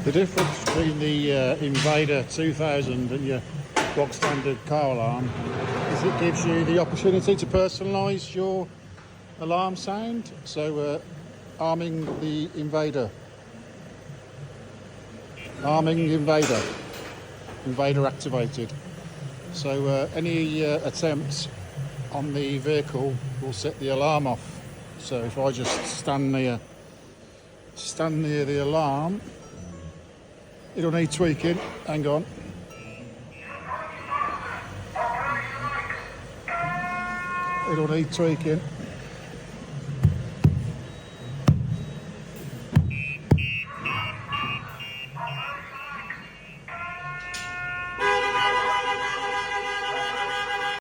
The difference between the Invader 2000 and your bog standard car alarm is it gives you the opportunity to personalise your alarm sound. So arming the Invader. Arming Invader. Invader activated. So any attempts on the vehicle will set the alarm off. So if I just stand near the alarm, it'll need tweaking. Hang on. It'll need tweaking.